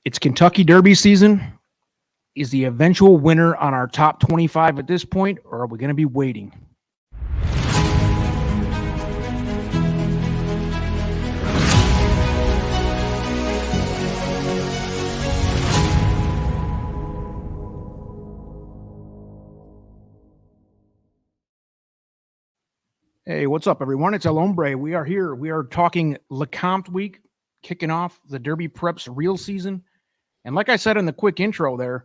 It's Kentucky Derby season. Is the eventual winner on our top 25 at this point, or are we going to be waiting? Hey, what's up, everyone? It's El Hombre. We are here. We are talking LeCompte week, kicking off the Derby Preps real season. And like I said in the quick intro there,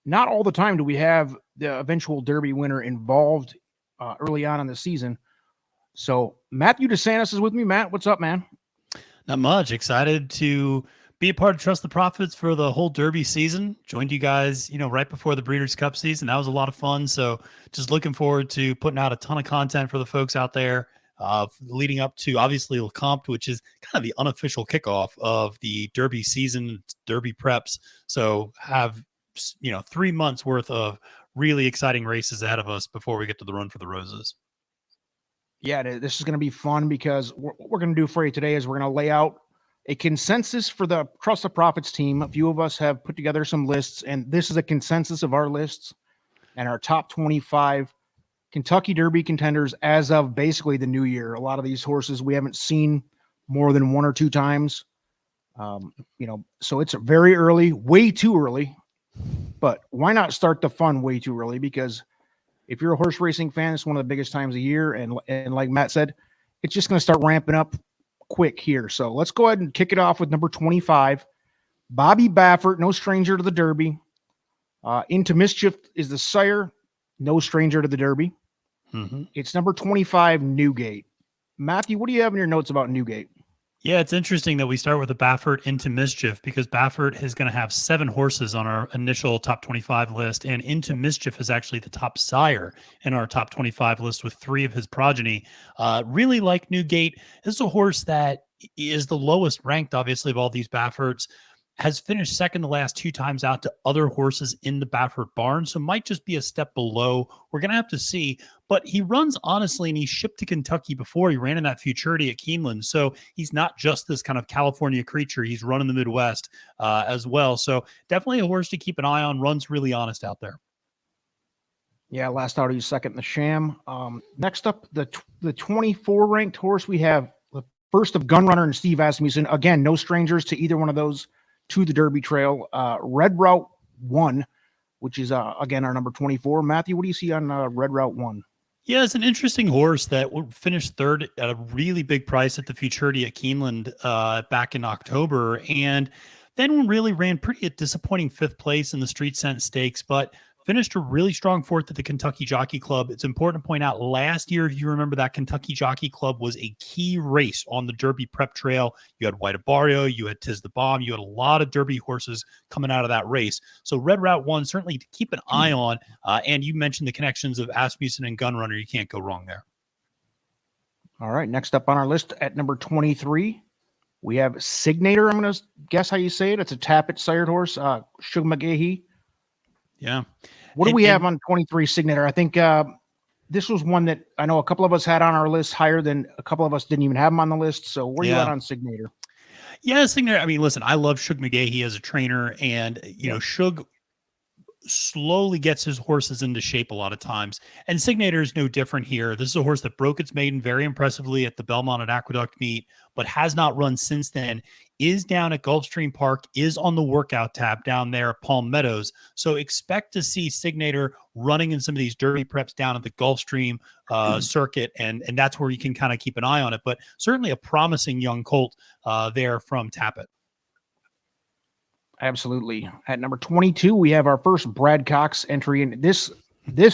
not all the time do we have the eventual Derby winner involved early on in the season. So Matthew DeSantis is with me. Matt, what's up, man? Not much. Excited to be a part of Trust the Profits for the whole Derby season. Joined you guys, right before the Breeders' Cup season. That was a lot of fun. So just looking forward to putting out a ton of content for the folks out there, leading up to obviously LeCompte, which is kind of the unofficial kickoff of the Derby season, Derby preps. So have 3 months worth of really exciting races ahead of us before we get to the Run for the Roses. Yeah, this is going to be fun because what we're going to do for you today is we're going to lay out a consensus for the Trust the Profits team. A few of us have put together some lists, and this is a consensus of our lists and our top 25 Kentucky Derby contenders as of basically the new year. A lot of these horses we haven't seen more than one or two times. So it's very early, way too early. But why not start the fun way too early? Because if you're a horse racing fan, it's one of the biggest times of year. And like Matt said, it's just going to start ramping up quick here. So let's go ahead and kick it off with number 25. Bobby Baffert, no stranger to the Derby. Into Mischief is the sire, no stranger to the Derby. Mm-hmm. It's number 25, Newgate. Matthew, what do you have in your notes about Newgate? Yeah, it's interesting that we start with a Baffert Into Mischief because Baffert is going to have 7 horses on our initial top 25 list, and Into Mischief is actually the top sire in our top 25 list with 3 of his progeny. Really like Newgate. This is a horse that is the lowest ranked, obviously, of all these Bafferts. Has finished second the last 2 times out to other horses in the Baffert barn, so might just be a step below. We're going to have to see, but he runs honestly, and he shipped to Kentucky before. He ran in that Futurity at Keeneland, so he's not just this kind of California creature. He's run in the Midwest as well, so definitely a horse to keep an eye on. Runs really honest out there. Yeah, last out he's second in the Sham. Next up, the 24 ranked horse, we have the first of Gunrunner and Steve Asmussen. Again, no strangers to either one of those to the Derby Trail. Red Route 1, which is, again, our number 24. Matthew, what do you see on Red Route 1? Yeah, it's an interesting horse that finished third at a really big price at the Futurity at Keeneland back in October, and then really ran pretty disappointing 5th place in the Street Scent Stakes, but finished a really strong 4th at the Kentucky Jockey Club. It's important to point out last year, if you remember, that Kentucky Jockey Club was a key race on the Derby prep trail. You had White Barrio, you had Tiz the Bomb, you had a lot of Derby horses coming out of that race. So Red Route 1, certainly to keep an eye on. And you mentioned the connections of Asmussen and Gunrunner. You can't go wrong there. All right, next up on our list at number 23, we have Signator. I'm going to guess how you say it. It's a Tappet sired horse, Shug McGahee. Yeah. What do we have on 23 Signator? I think this was one that I know a couple of us had on our list higher than a couple of us didn't even have him on the list. So where are you at on Signator? Yeah, Signator. I mean, listen, I love Shug McGahee as a trainer, and Shug slowly gets his horses into shape a lot of times, and Signator is no different here. This is a horse that broke its maiden very impressively at the Belmont at Aqueduct meet, but has not run since then. Is down at Gulfstream Park, is on the workout tab down there at Palm Meadows. So expect to see Signator running in some of these Derby preps down at the Gulfstream circuit, and that's where you can kind of keep an eye on it. But certainly a promising young colt there from Tappet. Absolutely. At number 22, we have our first Brad Cox entry, and this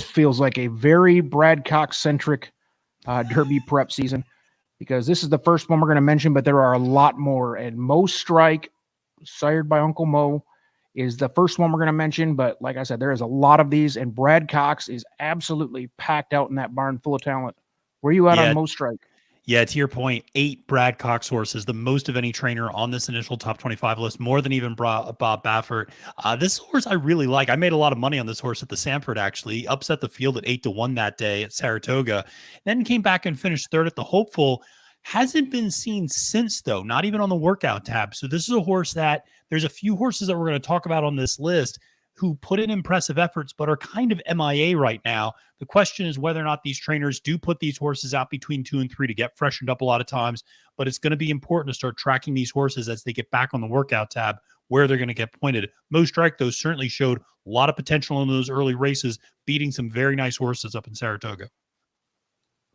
feels like a very Brad Cox-centric Derby prep season, because this is the first one we're going to mention, but there are a lot more. And Mo Strike, sired by Uncle Mo, is the first one we're going to mention. But like I said, there is a lot of these, and Brad Cox is absolutely packed out in that barn full of talent. Where are you at on Mo Strike? Yeah, to your point, 8 Brad Cox horses, the most of any trainer on this initial top 25 list, more than even Bob Baffert. This horse I really like. I made a lot of money on this horse at the Sanford, actually. Upset the field at 8-1 that day at Saratoga. Then came back and finished third at the Hopeful. Hasn't been seen since, though, not even on the workout tab. So this is a horse that there's a few horses that we're going to talk about on this list who put in impressive efforts, but are kind of MIA right now. The question is whether or not these trainers do put these horses out between 2 and 3 to get freshened up a lot of times. But it's going to be important to start tracking these horses as they get back on the workout tab, where they're going to get pointed. Mo Strike, though, certainly showed a lot of potential in those early races, beating some very nice horses up in Saratoga.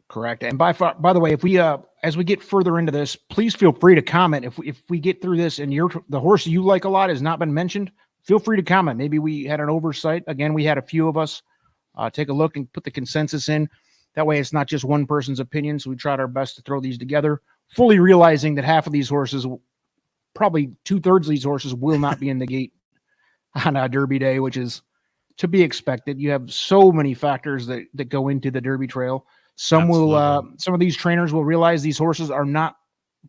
Correct. And by the way, if we as we get further into this, please feel free to comment. If we get through this and the horse you like a lot has not been mentioned, feel free to comment. Maybe we had an oversight. Again, we had a few of us take a look and put the consensus in. That way it's not just one person's opinion. So we tried our best to throw these together, fully realizing that half of these horses, probably 2/3 of these horses, will not be in the gate on a Derby day, which is to be expected. You have so many factors that go into the Derby trail. Some of these trainers will realize these horses are not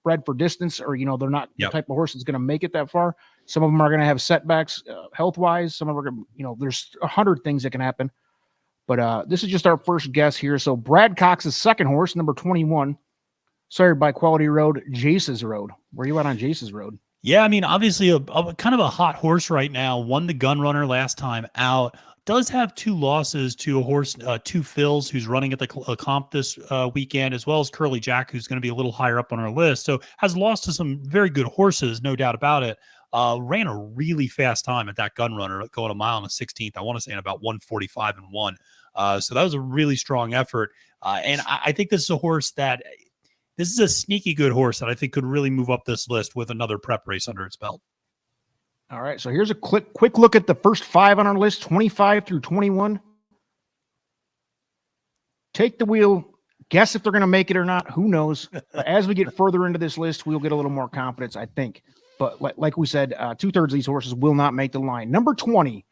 bred for distance, or, they're not the type of horse that's going to make it that far. Some of them are going to have setbacks health-wise. Some of them are, there's 100 things that can happen. But this is just our first guess here. So Brad Cox's second horse, number 21, sired by Quality Road, Jace's Road. Where are you at on Jace's Road? Yeah, I mean, obviously a kind of a hot horse right now. Won the Gun Runner last time out. Does have 2 losses to a horse, 2 fills, who's running at the comp this weekend, as well as Curly Jack, who's going to be a little higher up on our list. So has lost to some very good horses, no doubt about it. Ran a really fast time at that Gun Runner, going a mile and a 16th. I want to say in about 1:45 and 1. So that was a really strong effort. And I think this is a horse that this is a sneaky good horse that I think could really move up this list with another prep race under its belt. All right, so here's a quick look at the first 5 on our list, 25 through 21. Take the wheel, guess if they're going to make it or not. Who knows? But as we get further into this list, we'll get a little more confidence, I think. But like we said, 2/3 of these horses will not make the line. Number 20,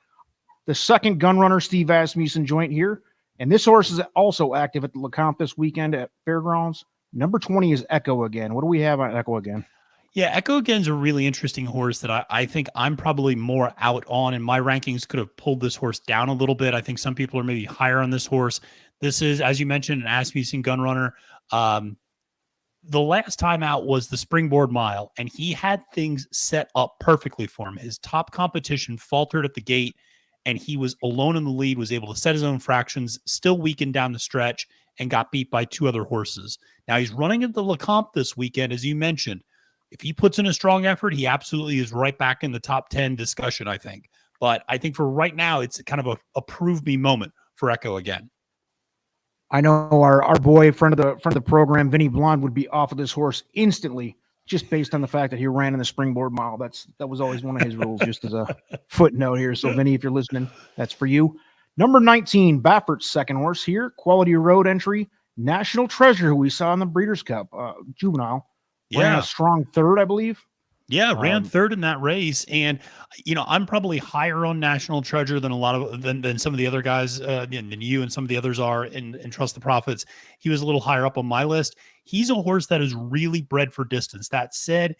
the second Gun Runner, Steve Asmussen joint here. And this horse is also active at the LeCompte this weekend at Fairgrounds. Number 20 is Echo Again. What do we have on Echo Again? Yeah, Echo Again's a really interesting horse that I think I'm probably more out on, and my rankings could have pulled this horse down a little bit. I think some people are maybe higher on this horse. This is, as you mentioned, an Asmussen Gun Runner. The last time out was the Springboard Mile, and he had things set up perfectly for him. His top competition faltered at the gate, and he was alone in the lead, was able to set his own fractions, still weakened down the stretch, and got beat by 2 other horses. Now he's running at the LeCompte this weekend, as you mentioned. If he puts in a strong effort, he absolutely is right back in the top 10 discussion, I think. But I think for right now, it's kind of a prove me moment for Echo Again. I know our boy, friend of the program, Vinny Blonde, would be off of this horse instantly, just based on the fact that he ran in the Springboard Mile. That was always one of his rules, just as a footnote here. So, Vinny, if you're listening, that's for you. Number 19, Baffert's second horse here, Quality Road entry, National Treasure, who we saw in the Breeders' Cup, juvenile. Ran a strong 3rd, I believe. Yeah, ran 3rd in that race. And, I'm probably higher on National Treasure than than some of the other guys, than you and some of the others are in Trust the Profits. He was a little higher up on my list. He's a horse that is really bred for distance. That said,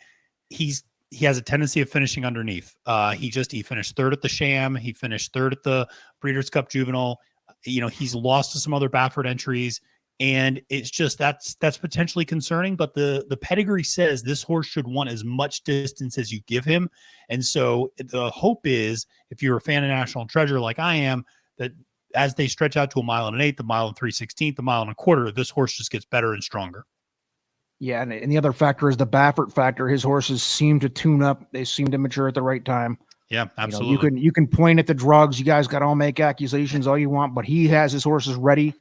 he has a tendency of finishing underneath. He finished 3rd at the Sham. He finished 3rd at the Breeders' Cup Juvenile. He's lost to some other Baffert entries. And it's just that's potentially concerning, but the pedigree says this horse should want as much distance as you give him. And so the hope is, if you're a fan of National Treasure like I am, that as they stretch out to a mile and an 1/8, the mile and 3/16, the mile and a 1/4, this horse just gets better and stronger. Yeah, and the other factor is the Baffert factor. His horses seem to tune up. They seem to mature at the right time. Yeah, absolutely. You can point at the drugs. You guys got to all make accusations all you want, but he has his horses ready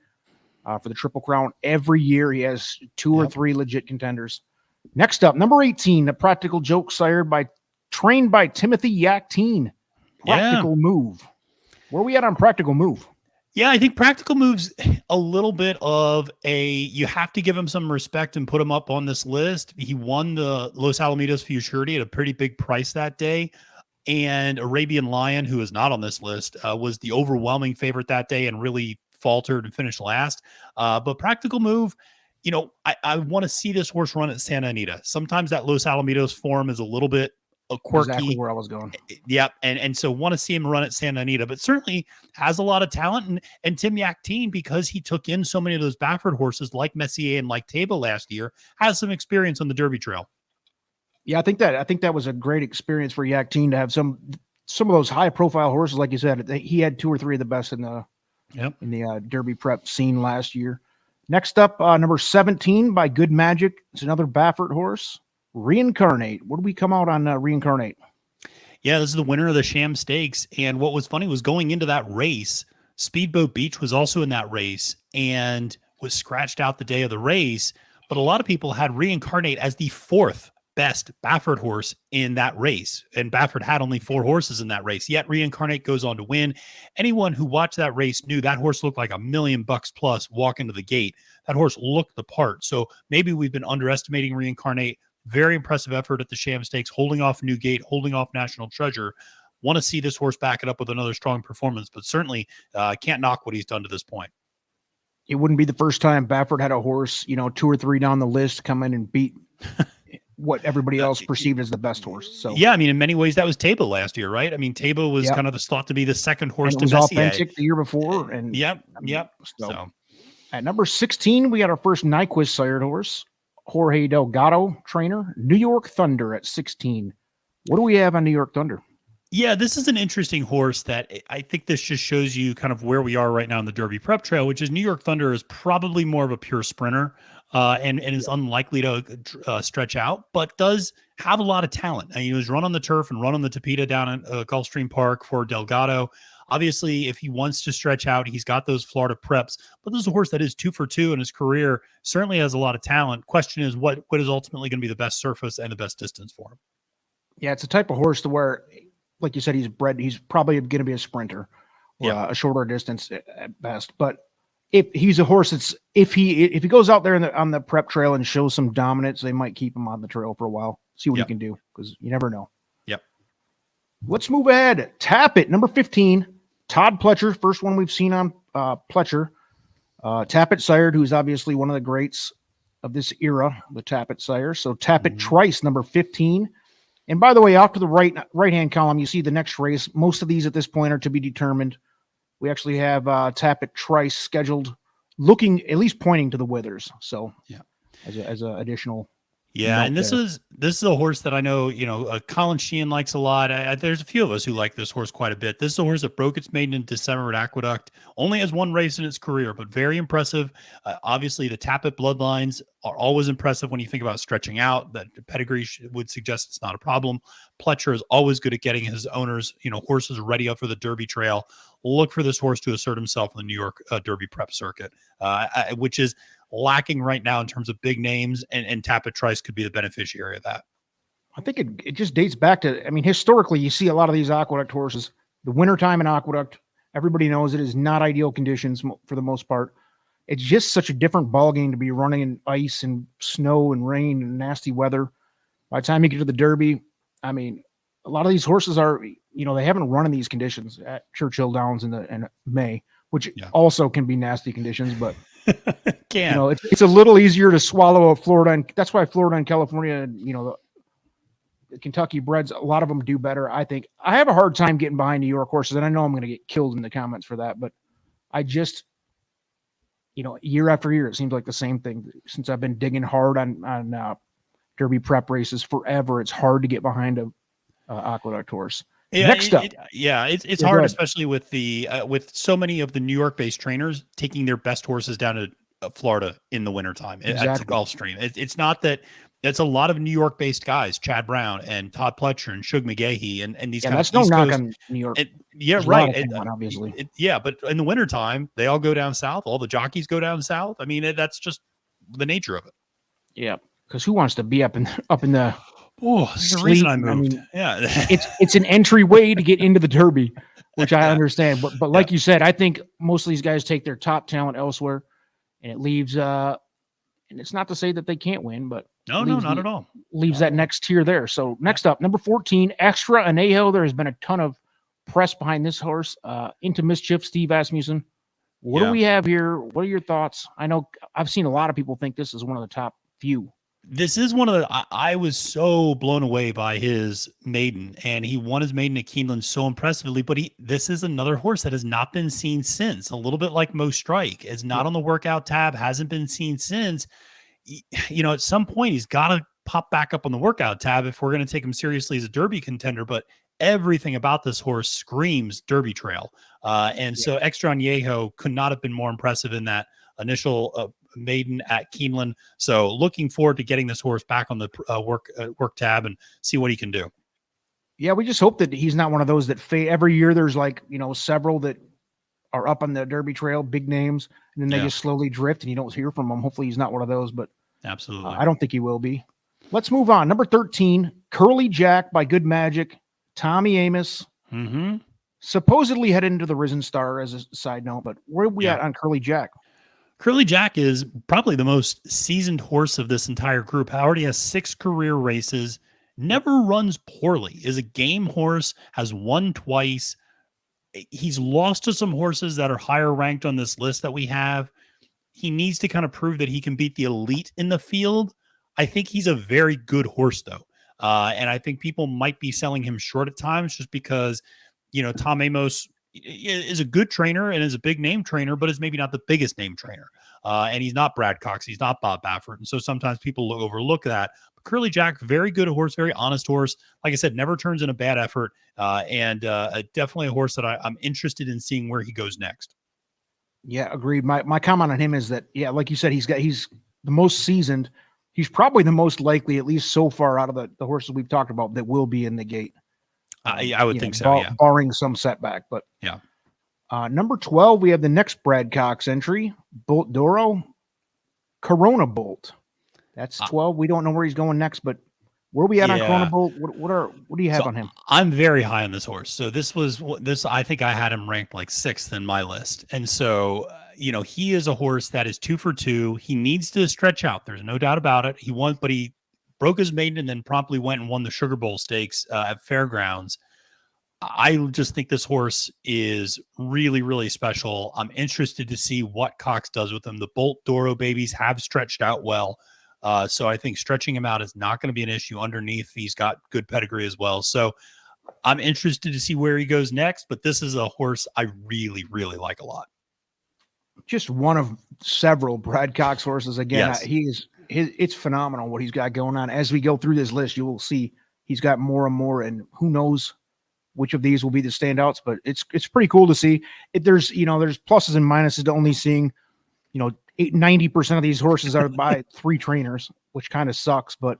for the Triple Crown every year. He has 2 or 3 legit contenders. Next up, number 18, the Practical Joke, trained by Timothy Yakteen. Practical Move. Where are we at on Practical Move? Yeah, I think Practical Move's a little bit of you have to give him some respect and put him up on this list. He won the Los Alamitos Futurity at a pretty big price that day. And Arabian Lion, who is not on this list, was the overwhelming favorite that day and really faltered and finished last. But Practical Move, I want to see this horse run at Santa Anita. Sometimes that Los Alamitos form is a little bit quirky. Exactly where I was going. Yep. And so want to see him run at Santa Anita, but certainly has a lot of talent. And Tim Yakteen, because he took in so many of those Baffert horses like Messier and like Table last year, has some experience on the Derby Trail. Yeah, I think that was a great experience for Yakteen to have some of those high profile horses. Like you said, he had 2 or 3 of the best in the Derby prep scene last year. Next up, number 17 by Good Magic. It's another Baffert horse, Reincarnate. What do we come out on Reincarnate? Yeah, this is the winner of the Sham Stakes. And what was funny was going into that race, Speedboat Beach was also in that race and was scratched out the day of the race. But a lot of people had Reincarnate as the 4th best Baffert horse in that race. And Baffert had only 4 horses in that race, yet Reincarnate goes on to win. Anyone who watched that race knew that horse looked like $1 million plus walking to the gate. That horse looked the part. So maybe we've been underestimating Reincarnate. Very impressive effort at the Sham Stakes, holding off Newgate, holding off National Treasure. Want to see this horse back it up with another strong performance, but certainly can't knock what he's done to this point. It wouldn't be the first time Baffert had a horse, 2 or 3 down the list come in and beat what everybody else perceived as the best horse. So yeah, I mean, in many ways, that was Tabo last year, right? I mean, Tabo was kind of thought to be the second horse and to was Messier. authentic the year before. And yep. So at number 16, we got our first Nyquist sired horse, Jorge Delgado trainer, New York Thunder at 16. What do we have on New York Thunder? Yeah, this is an interesting horse that I think this just shows you kind of where we are right now in the Derby prep trail, which is New York Thunder is probably more of a pure sprinter and is unlikely to stretch out, but does have a lot of talent. And he was run on the turf and run on the Tapeta down at Gulfstream Park for Delgado. Obviously, if he wants to stretch out, he's got those Florida preps, but this is a horse that is 2 for 2 in his career, certainly has a lot of talent. Question is what is ultimately going to be the best surface and the best distance for him? Yeah, it's a type of horse to where, like you said, he's probably going to be a sprinter or a shorter distance at best. But if he's a horse if he goes out there on the prep trail and shows some dominance, they might keep him on the trail for a while, see what he can do, because you never know. Yep. Let's move ahead. Tap It, number 15. Todd Pletcher, first one we've seen on Pletcher. Tap It sired, who's obviously one of the greats of this era, the Tap It sire. So Tap It Trice, number 15. And by the way, off to the right-hand column, you see the next race. Most of these at this point are to be determined. We actually have Tap It Trice scheduled, looking at least pointing to the Withers. So as an additional. Yeah, and this is a horse that I know, Colin Sheehan likes a lot. There's a few of us who like this horse quite a bit. This is a horse that broke its maiden in December at Aqueduct. Only has 1 race in its career, but very impressive. Obviously, the Tappet bloodlines are always impressive when you think about stretching out. That pedigree would suggest it's not a problem. Pletcher is always good at getting his owners, horses ready up for the Derby Trail. Look for this horse to assert himself in the New York Derby prep circuit, which is lacking right now in terms of big names, and Tap It Trice could be the beneficiary of that. I think it just dates back to, historically, you see a lot of these Aqueduct horses, the wintertime in Aqueduct, everybody knows it is not ideal conditions for the most part. It's just such a different ballgame to be running in ice and snow and rain and nasty weather. By the time you get to the Derby, a lot of these horses are, they haven't run in these conditions at Churchill Downs in May, which also can be nasty conditions, but it's a little easier to swallow a Florida, and that's why Florida and California, the Kentucky breds, a lot of them do better. I think I have a hard time getting behind New York horses, and I know I'm going to get killed in the comments for that, but I just, year after year, it seems like the same thing. Since I've been digging hard on Derby prep races forever, it's hard to get behind a Aqueduct horse. Yeah, Next up, it's hard, especially with the with so many of the New York-based trainers taking their best horses down to Florida in the wintertime at the Gulfstream. It's not that. It's a lot of New York-based guys, Chad Brown and Todd Pletcher and Shug McGahee and these kind that's of no East knock Coast. on New York. Right. Obviously. But in the wintertime, they all go down south. All the jockeys go down south. That's just the nature of it. Yeah, because who wants to be up in the that's the reason I moved. It's an entryway to get into the Derby, which I understand. But like you said, I think most of these guys take their top talent elsewhere, and it leaves. And it's not to say that they can't win, but no, not at all. Leaves that next tier there. So next up, number 14, Extra Anejo. There has been a ton of press behind this horse. Into Mischief, Steve Asmussen. What do we have here? What are your thoughts? I know I've seen a lot of people think this is one of the top few. This is one of the, I was so blown away by his maiden, and he won his maiden at Keeneland so impressively, but this is another horse that has not been seen since. A little bit like Mo Strike, is not on the workout tab, hasn't been seen since. At some point he's got to pop back up on the workout tab if we're going to take him seriously as a Derby contender, but everything about this horse screams Derby trail. So Extra Añejo could not have been more impressive in that initial maiden at Keeneland. So looking forward to getting this horse back on the work tab and see what he can do. Yeah, we just hope that he's not one of those that fade. Every year there's several that are up on the Derby trail, big names, and then they just slowly drift and you don't hear from them. Hopefully he's not one of those, but absolutely, I don't think he will be. Let's move on. Number 13, Curly Jack by Good Magic, Tommy Amos. Supposedly headed into the Risen Star as a side note, but where are we at on Curly Jack? Curly Jack is probably the most seasoned horse of this entire group. Already has 6 career races, never runs poorly, is a game horse, has won twice. He's lost to some horses that are higher ranked on this list that we have. He needs to kind of prove that he can beat the elite in the field. I think he's a very good horse, though. And I think people might be selling him short at times just because, Tom Amos is a good trainer and is a big name trainer, but is maybe not the biggest name trainer. And he's not Brad Cox. He's not Bob Baffert. And so sometimes people overlook that. But Curly Jack, very good horse, very honest horse. Like I said, never turns in a bad effort. And definitely a horse that I'm interested in seeing where he goes next. Yeah, agreed. My comment on him is that, like you said, he's the most seasoned. He's probably the most likely, at least so far out of the horses we've talked about, that will be in the gate. I would think so, barring some setback. But yeah. Number 12, we have the next Brad Cox entry, Bolt Doro, Corona Bolt. That's 12. We don't know where he's going next, but where are we at on Corona Bolt? What do you have on him? I'm very high on this horse. So I think I had him ranked like 6th in my list. And so, he is a horse that is 2 for 2. He needs to stretch out. There's no doubt about it. But he broke his maiden and then promptly went and won the Sugar Bowl Stakes at Fairgrounds. I just think this horse is really, really special. I'm interested to see what Cox does with him. The Bolt Doro babies have stretched out well. So I think stretching him out is not going to be an issue underneath. He's got good pedigree as well. So I'm interested to see where he goes next, but this is a horse I really, really like a lot. Just one of several Brad Cox horses. Again, it's phenomenal what he's got going on. As we go through this list, you will see he's got more and more, and who knows which of these will be the standouts, but it's pretty cool to see. There's pluses and minuses to only seeing, 90% of these horses are by 3 trainers, which kind of sucks, but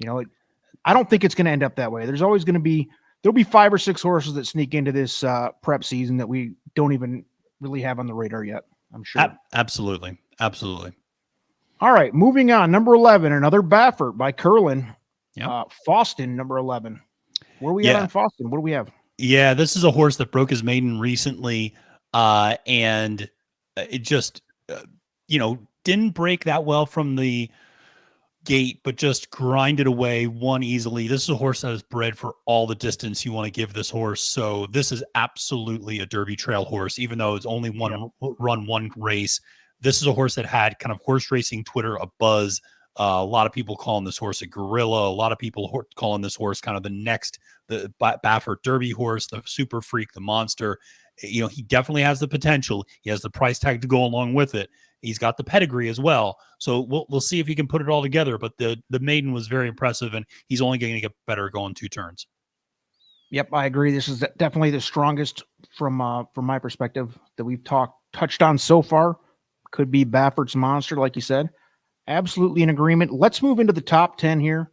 I don't think it's going to end up that way. There's always going to there'll be 5 or 6 horses that sneak into this prep season that we don't even really have on the radar yet, I'm sure. Absolutely. All right, moving on. Number 11, another Baffert by Curlin. Yep. Faustin, number 11. Where are we at on Faustin? What do we have? Yeah, this is a horse that broke his maiden recently, and it just, didn't break that well from the gate, but just grinded away, won easily. This is a horse that is bred for all the distance you want to give this horse. So this is absolutely a Derby trail horse, even though it's only run one race. This is a horse that had kind of horse racing Twitter a buzz. A lot of people calling this horse a gorilla. A lot of people calling this horse kind of the Baffert Derby horse, the super freak, the monster. He definitely has the potential. He has the price tag to go along with it. He's got the pedigree as well. So we'll see if he can put it all together. But the maiden was very impressive, and he's only going to get better going 2 turns. Yep, I agree. This is definitely the strongest from my perspective that we've touched on so far. Could be Baffert's monster, like you said. Absolutely in agreement. Let's move into the top 10 here.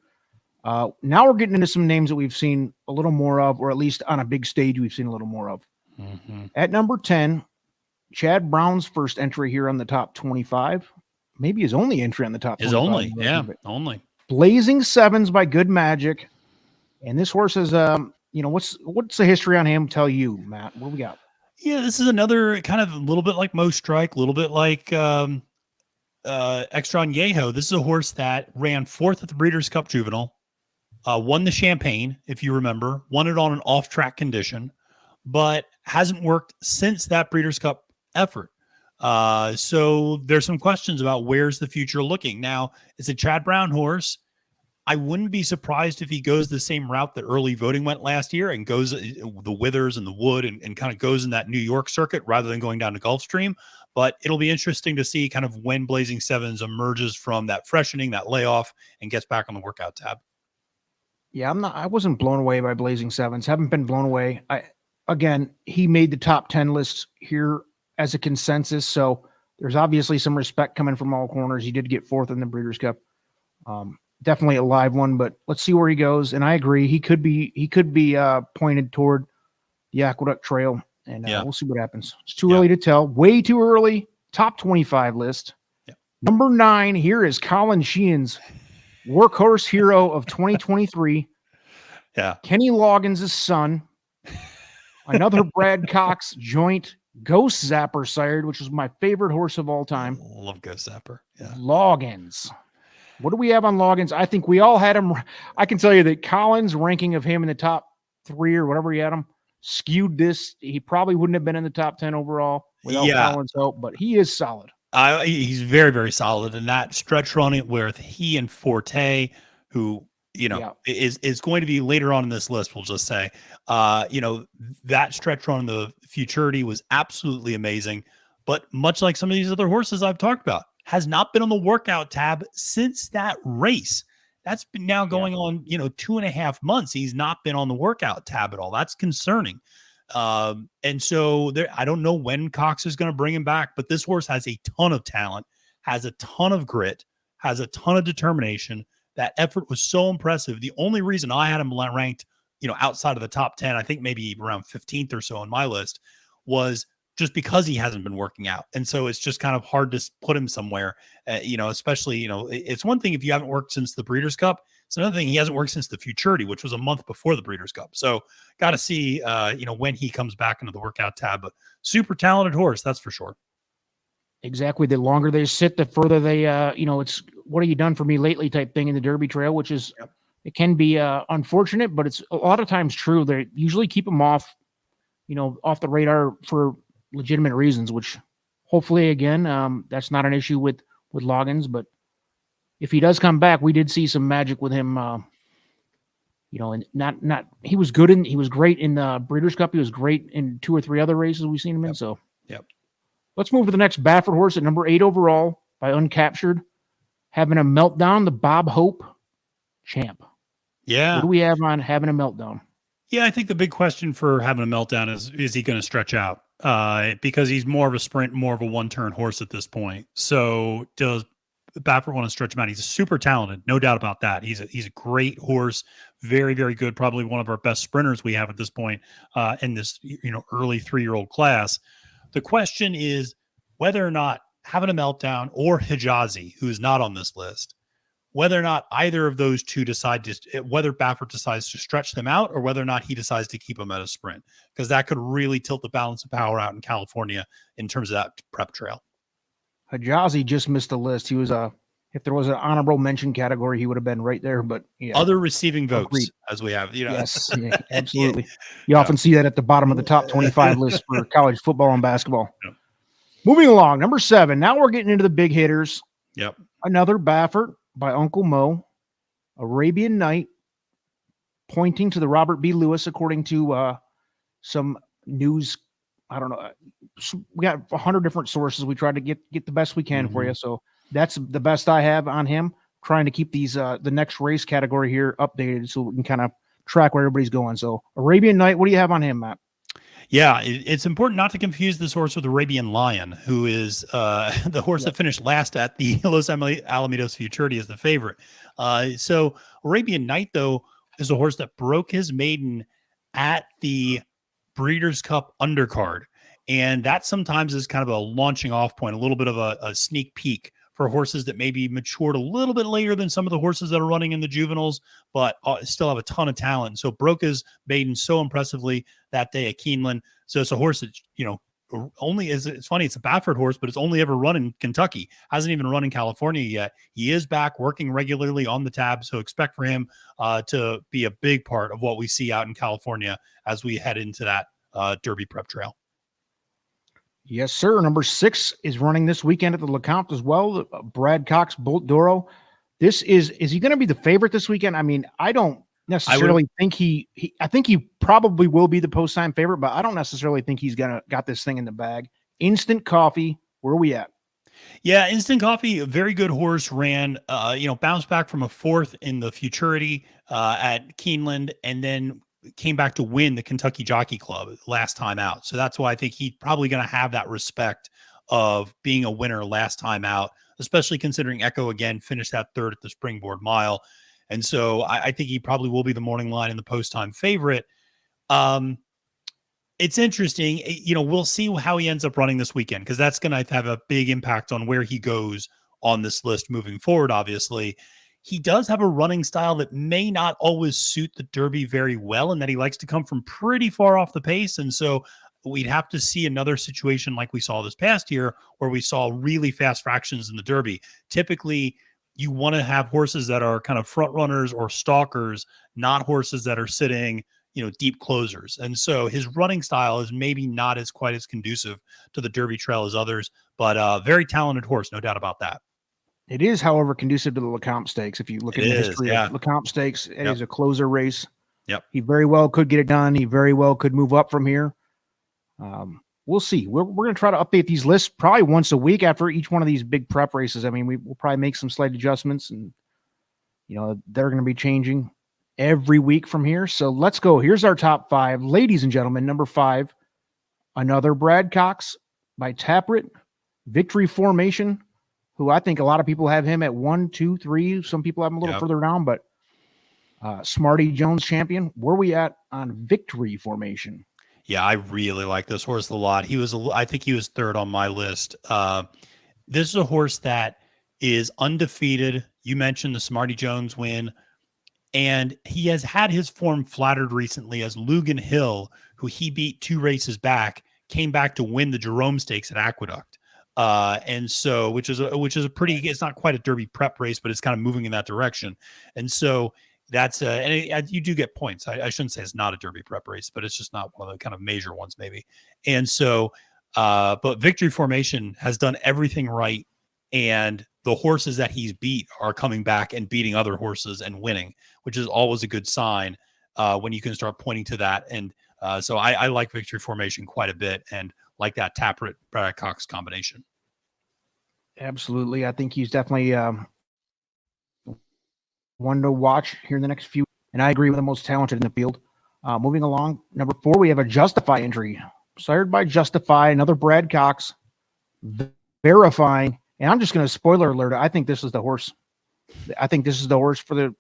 Now we're getting into some names that we've seen a little more of, or at least on a big stage we've seen a little more of. Mm-hmm. At number 10, Chad Brown's first entry here on the top 25. Maybe his only entry on the top 25. Only. Blazing Sevens by Good Magic. And this horse is, what's the history on him? Tell you, Matt. What do we got? Yeah, this is another kind of a little bit like Mo Strike, a little bit like Extra Añejo. This is a horse that ran 4th at the Breeders' Cup Juvenile, won the Champagne, if you remember, won it on an off-track condition, but hasn't worked since that Breeders' Cup effort. So there's some questions about where's the future looking. Now, it's a Chad Brown horse. I wouldn't be surprised if he goes the same route that early voting went last year and goes the Withers and the Wood and kind of goes in that New York circuit rather than going down to Gulfstream. But it'll be interesting to see kind of when Blazing Sevens emerges from that freshening, that layoff, and gets back on the workout tab. Yeah, I wasn't blown away by Blazing Sevens. Haven't been blown away. Again, he made the top 10 list here as a consensus. So there's obviously some respect coming from all corners. He did get fourth in the Breeders' Cup. Definitely a live one, but let's see where he goes. And I agree, he could be pointed toward the Aqueduct Trail, and we'll see what happens. It's too early to tell. Way too early. Top 25 list. Yeah. Number 9 here is Colin Sheehan's workhorse hero of 2023. Yeah. Kenny Loggins' son. Another Brad Cox joint. Ghost Zapper sired, which was my favorite horse of all time. Love Ghost Zapper. Yeah. Loggins. What do we have on Loggins? I think we all had him. I can tell you that Collins' ranking of him in the top 3 or whatever he had him skewed this. He probably wouldn't have been in the top 10 overall without Collins' help, but he is solid. He's very, very solid. And that stretch run with he and Forte, who, is going to be later on in this list, we'll just say, that stretch run in the Futurity was absolutely amazing. But much like some of these other horses I've talked about, has not been on the workout tab since that race. That's been now going on, 2.5 months. He's not been on the workout tab at all. That's concerning. And so I don't know when Cox is going to bring him back, but this horse has a ton of talent, has a ton of grit, has a ton of determination. That effort was so impressive. The only reason I had him ranked, outside of the top 10, I think maybe around 15th or so on my list, was just because he hasn't been working out. And so it's just kind of hard to put him somewhere, especially, it's one thing if you haven't worked since the Breeders' Cup. It's another thing he hasn't worked since the Futurity, which was a month before the Breeders' Cup. So got to see, when he comes back into the workout tab. But super talented horse, that's for sure. Exactly. The longer they sit, the further they, it's what have you done for me lately type thing in the Derby Trail, which is, it can be unfortunate, but it's a lot of times true. They usually keep them off the radar for legitimate reasons, which hopefully, again, that's not an issue with Loggins. But if he does come back, we did see some magic with him. And he was great in the Breeders' Cup. He was great in 2 or 3 other races we've seen him in. So, let's move to the next Baffert horse at number 8 overall by Uncaptured, having a meltdown. The Bob Hope Champ. Yeah. What do we have on having a meltdown? Yeah, I think the big question for having a meltdown is he going to stretch out? Because he's more of a sprint, more of a one-turn horse at this point. So does Baffert want to stretch him out? He's super talented, no doubt about that. He's a great horse, very, very good. Probably one of our best sprinters we have at this point in this early 3-year-old class. The question is whether or not having a meltdown or Hijazi, who is not on this list, whether or not either of those two whether Baffert decides to stretch them out or whether or not he decides to keep them at a sprint, because that could really tilt the balance of power out in California in terms of that prep trail. Hijazi just missed the list. He was if there was an honorable mention category, he would have been right there. But other receiving votes as we have, Yes, absolutely. You often see that at the bottom of the top 25 list for college football and basketball. Moving along, number 7. Now we're getting into the big hitters. Yep. Another Baffert by Uncle Mo, Arabian Night, pointing to the Robert B. Lewis, according to some news. I don't know. We got 100 different sources. We tried to get the best we can for you. So that's the best I have on him. Trying to keep these the next race category here updated so we can kind of track where everybody's going. So Arabian Night, what do you have on him, Matt? Yeah, it's important not to confuse this horse with Arabian Lion, who is the horse that finished last at the Los Alamitos Futurity as the favorite. So Arabian Night, though, is a horse that broke his maiden at the Breeders' Cup undercard. And that sometimes is kind of a launching off point, a little bit of a sneak peek for horses that maybe matured a little bit later than some of the horses that are running in the juveniles, but still have a ton of talent. So broke his maiden so impressively that day at Keeneland. So it's a horse that, it's funny, it's a Baffert horse, but it's only ever run in Kentucky. Hasn't even run in California yet. He is back working regularly on the tab. So expect for him to be a big part of what we see out in California as we head into that Derby prep trail. Yes, sir. Number 6 is running this weekend at the LeCompte as well. Brad Cox, Bolt Doro. Is he going to be the favorite this weekend? I mean, I don't necessarily think I think he probably will be the post-time favorite, but I don't necessarily think he's got this thing in the bag. Instant Coffee, where are we at? Yeah, Instant Coffee, a very good horse, ran, bounced back from a 4th in the Futurity at Keeneland, and then came back to win the Kentucky Jockey Club last time out. So that's why I think he's probably going to have that respect of being a winner last time out, especially considering Echo again finished that 3rd at the Springboard Mile. And so I think he probably will be the morning line and the post-time favorite. It's interesting. We'll see how he ends up running this weekend, because that's going to have a big impact on where he goes on this list moving forward. Obviously, he does have a running style that may not always suit the Derby very well, and that he likes to come from pretty far off the pace. And so we'd have to see another situation like we saw this past year, where we saw really fast fractions in the Derby. Typically, you want to have horses that are kind of front runners or stalkers, not horses that are sitting, deep closers. And so his running style is maybe not as quite as conducive to the Derby trail as others, but very talented horse, no doubt about that. It is, however, conducive to the LeCompte Stakes. If you look at the history of LeCompte Stakes, it is a closer race. Yep. He very well could get it done. He very well could move up from here. We'll see. We're going to try to update these lists probably once a week after each one of these big prep races. I mean, we'll probably make some slight adjustments, and they're going to be changing every week from here. So let's go. Here's our top 5, ladies and gentlemen. Number 5, another Brad Cox by Taproot, Victory Formation, who I think a lot of people have him at 1, 2, 3. Some people have him a little further down, but Smarty Jones champion. Where are we at on Victory Formation? Yeah, I really like this horse a lot. I think he was 3rd on my list. This is a horse that is undefeated. You mentioned the Smarty Jones win, and he has had his form flattered recently as Lugan Hill, who he beat 2 races back, came back to win the Jerome Stakes at Aqueduct. And so, which is a pretty, it's not quite a Derby prep race, but it's kind of moving in that direction. And so that's you do get points. I shouldn't say it's not a Derby prep race, but it's just not one of the kind of major ones maybe. And so, but Victory Formation has done everything right. And the horses that he's beat are coming back and beating other horses and winning, which is always a good sign when you can start pointing to that. And so I like Victory Formation quite a bit, and like that Taproot Brad Cox combination. Absolutely. I think he's definitely one to watch here in the next few. And I agree with the most talented in the field. Moving along, number 4, we have a Justify entry. Sired by Justify, another Brad Cox. Verifying. And I'm just going to spoiler alert. I think this is the horse. I think this is the horse for the,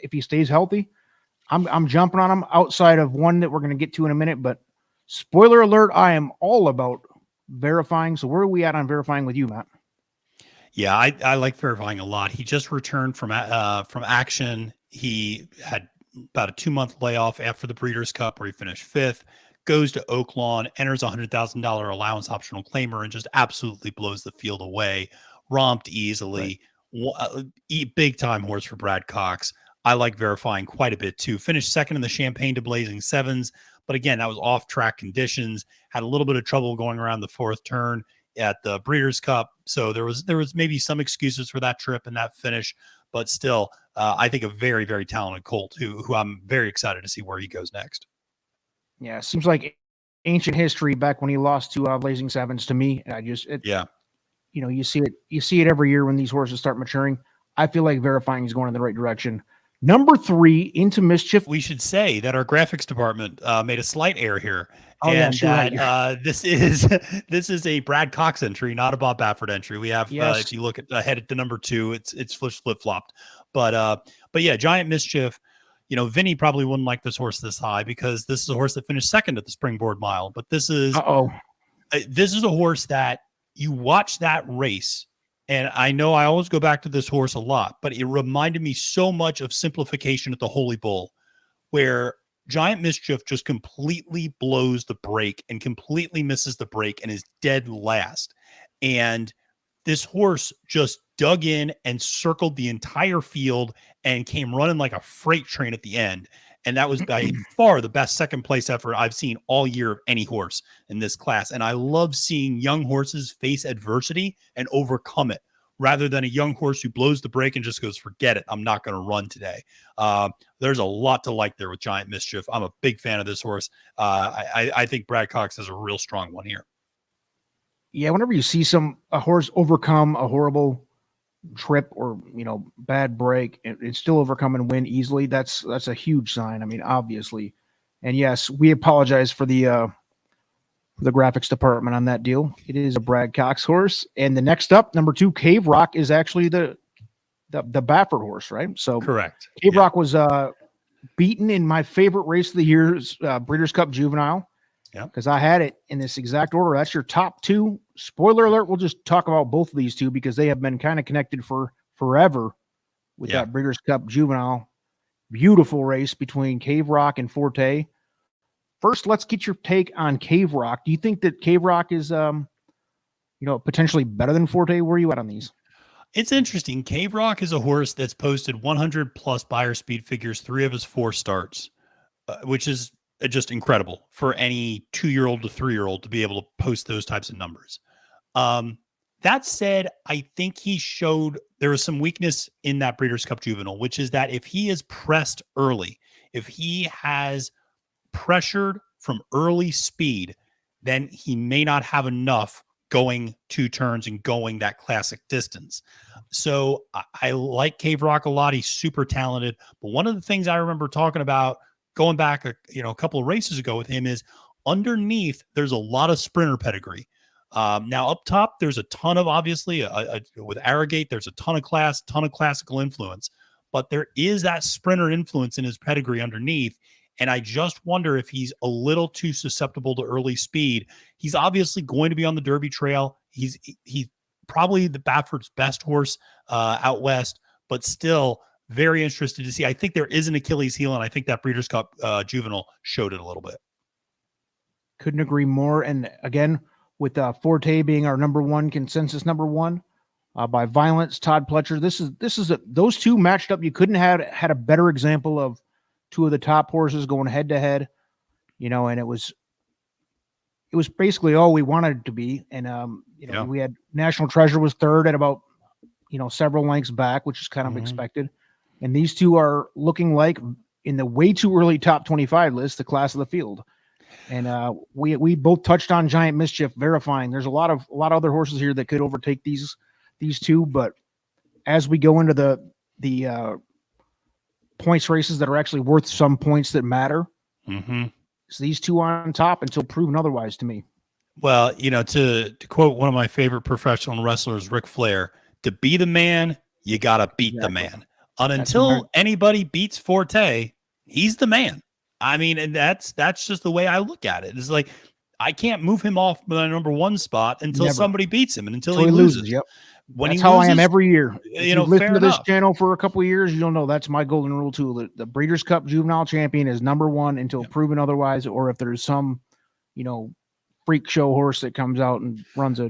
if he stays healthy. I'm jumping on him outside of one that we're going to get to in a minute, but spoiler alert, I am all about Verifying. So where are we at on Verifying with you, Matt? Yeah, I like Verifying a lot. He just returned from action. He had about a 2-month layoff after the Breeders' Cup, where he finished 5th, goes to Oaklawn, enters a $100,000 allowance optional claimer, and just absolutely blows the field away. Romped easily. Right. Big time horse for Brad Cox. I like Verifying quite a bit too. Finished 2nd in the Champagne to Blazing Sevens, but again, that was off-track conditions. Had a little bit of trouble going around the 4th turn at the Breeders' Cup, so there was maybe some excuses for that trip and that finish, but still, I think a very, very talented colt who I'm very excited to see where he goes next. Yeah, it seems like ancient history back when he lost to Blazing Sevens to me. You see it every year when these horses start maturing. I feel like Verifying is going in the right direction. Number 3, Into Mischief. We should say that our graphics department made a slight error here. Oh, and yeah, that this is a Brad Cox entry, not a Bob Baffert entry. We have, if you look ahead at the number 2, it's flip-flopped. But yeah, Giant Mischief, Vinny probably wouldn't like this horse this high, because this is a horse that finished 2nd at the Springboard Mile. But this is a horse that you watch that race. And I know I always go back to this horse a lot, but it reminded me so much of Simplification at the Holy Bull, where Giant Mischief just completely blows the break and completely misses the break and is dead last. And this horse just dug in and circled the entire field and came running like a freight train at the end. And that was by far the best second place effort I've seen all year of any horse in this class. And I love seeing young horses face adversity and overcome it rather than a young horse who blows the brake and just goes, forget it, I'm not going to run today. There's a lot to like there with Giant Mischief. I'm a big fan of this horse. I think Brad Cox has a real strong one here. Yeah, whenever you see a horse overcome a horrible trip or bad break and still overcome and win easily, that's a huge sign. I mean, obviously. And yes, we apologize for the graphics department on that deal. It is a Brad Cox horse. And the next up, number 2, Cave Rock, is actually the Baffert horse, right? So correct. Cave Rock was beaten in my favorite race of the year's Breeders' Cup Juvenile. Yeah, because I had it in this exact order. That's your top 2. Spoiler alert, we'll just talk about both of these two because they have been kind of connected for forever with that Breeders' Cup Juvenile. Beautiful race between Cave Rock and Forte. First, let's get your take on Cave Rock. Do you think that Cave Rock is potentially better than Forte? Where are you at on these? It's interesting. Cave Rock is a horse that's posted 100 plus buyer speed figures 3 of his 4 starts, which is just incredible for any 2-year-old to 3-year-old to be able to post those types of numbers. That said, I think he showed there was some weakness in that Breeders' Cup Juvenile, which is that if he is pressed early, if he has pressured from early speed, then he may not have enough going 2 turns and going that classic distance. So I like Cave Rock a lot. He's super talented. But one of the things I remember talking about going back a couple of races ago with him is underneath there's a lot of sprinter pedigree. Now up top, there's a ton of, obviously with Arrogate, there's a ton of classical influence, but there is that sprinter influence in his pedigree underneath. And I just wonder if he's a little too susceptible to early speed. He's obviously going to be on the Derby Trail. He's probably the Baffert's best horse out west, but still very interested to see. I think there is an Achilles heel, and I think that Breeders' Cup Juvenile showed it a little bit. Couldn't agree more. And again, with Forte being our number 1 consensus number 1 by Violence, Todd Pletcher. Those two matched up. You couldn't have had a better example of 2 of the top horses going head to head, and it was basically all we wanted it to be. And we had National Treasure was 3rd at about several lengths back, which is kind of expected. And these two are looking like in the way too early top 25 list, the class of the field. And we both touched on Giant Mischief, verifying there's a lot of other horses here that could overtake these two. But as we go into the points races that are actually worth some points that matter, it's these two on top until proven otherwise to me. Well, to quote one of my favorite professional wrestlers, Ric Flair, to be the man, you got to beat the man. And until anybody beats Forte, he's the man. I mean, and that's just the way I look at it. It's like, I can't move him off my number 1 spot until somebody beats him and until he loses. Yep. When that's how I am every year. If you listen to this channel for a couple of years, you'll know that's my golden rule too. The Breeders' Cup Juvenile champion is number 1 until proven otherwise, or if there's some, freak show horse that comes out and runs a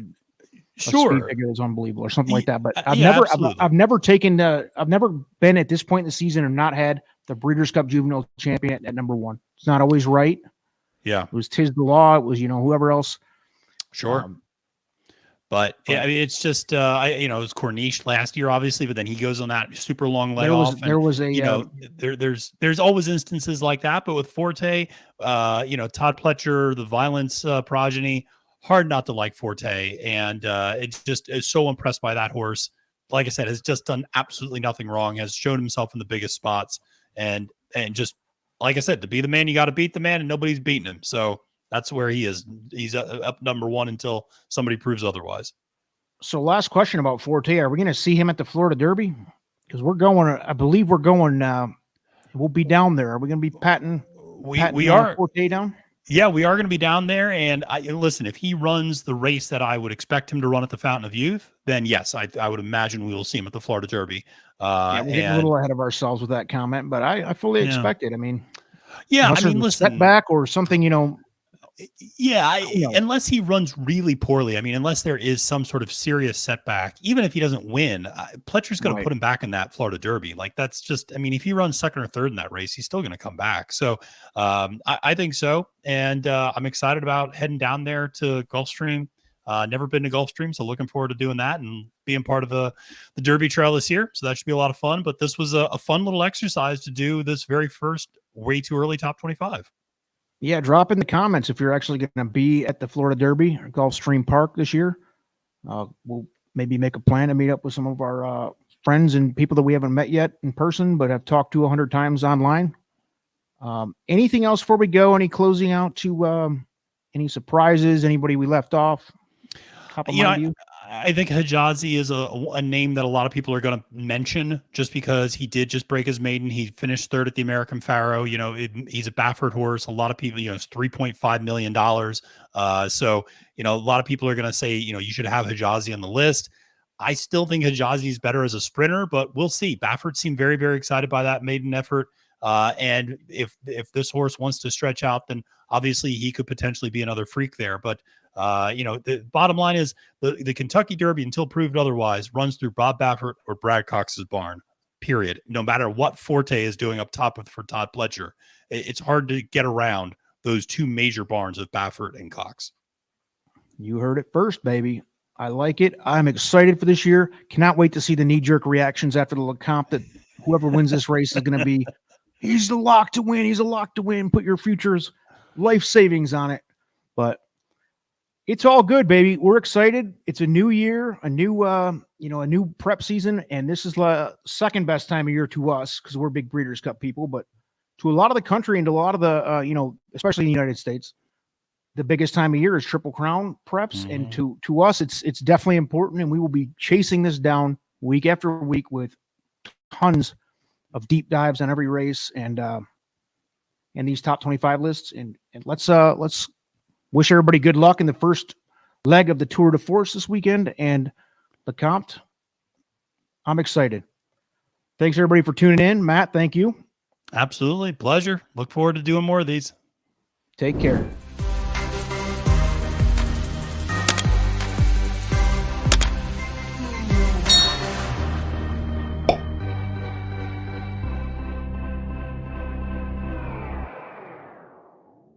speed figure is unbelievable or something like that. But I've never been at this point in the season and not had the Breeders' Cup Juvenile champion at number 1. It's not always right. Yeah. It was 'tis the law. It was, whoever else. Sure. But I mean, it's just, it was Corniche last year, obviously, but then he goes on that super long layoff. There's always instances like that. But with Forte, Todd Pletcher, the Violence progeny, hard not to like Forte. And it just is so impressed by that horse. Like I said, has just done absolutely nothing wrong, has shown himself in the biggest spots. And just, like I said, to be the man, you got to beat the man, and nobody's beating him. So that's where he is. He's up number 1 until somebody proves otherwise. So last question about Forte. Are we going to see him at the Florida Derby? Because I believe we're going, we'll be down there. Are we going to be patting we are Forte down? Yeah, we are going to be down there. And listen, if he runs the race that I would expect him to run at the Fountain of Youth, then yes, I would imagine we will see him at the Florida Derby. We're getting a little ahead of ourselves with that comment, but I fully expect it. I mean, listen, setback or something, Yeah, Who knows? unless he runs really poorly. I mean, unless there is some sort of serious setback, even if he doesn't win, Pletcher's going to Right. put him back in that Florida Derby. Like that's just, I mean, if he runs second or third in that race, he's still going to come back. So I think so. And I'm excited about heading down there to Gulfstream. Never been to Gulfstream, so looking forward to doing that and being part of the Derby Trail this year. So that should be a lot of fun. But this was a fun little exercise to do this very first way too early top 25. Yeah, drop in the comments if you're actually going to be at the Florida Derby or Gulfstream Park this year. We'll maybe make a plan to meet up with some of our friends and people that we haven't met yet in person, but have talked to 100 times online. Anything else before we go? Any closing out to any surprises? Anybody we left off? Top of mind to you? I think Hijazi is a name that a lot of people are going to mention just because he did just break his maiden. He finished third at the American Pharoah. He's a Baffert horse. A lot of people, it's $3.5 million. So, a lot of people are going to say, you should have Hijazi on the list. I still think Hijazi is better as a sprinter, but we'll see. Baffert seemed very, very excited by that maiden effort. And if this horse wants to stretch out, then obviously he could potentially be another freak there. But the bottom line is the Kentucky Derby, until proved otherwise, runs through Bob Baffert or Brad Cox's barn, period. No matter what Forte is doing up top for Todd Pletcher, it's hard to get around those two major barns of Baffert and Cox. You heard it first, baby. I like it. I'm excited for this year. Cannot wait to see the knee-jerk reactions after the LeCompte that whoever wins this race is going to be, he's the lock to win. He's a lock to win. Put your future's life savings on it. But it's all good, baby. We're excited. It's a new year, a new prep season, and this is the second best time of year to us because we're big Breeders' Cup people. But to a lot of the country and to a lot of the, especially in the United States, the biggest time of year is Triple Crown preps, Mm-hmm. and to us, it's definitely important, and we will be chasing this down week after week with tons of deep dives on every race and these top 25 lists, and let's wish everybody good luck in the first leg of the Tour de Force this weekend and LeCompte. I'm excited. Thanks everybody for tuning in. Matt, thank you. Absolutely. Pleasure. Look forward to doing more of these. Take care.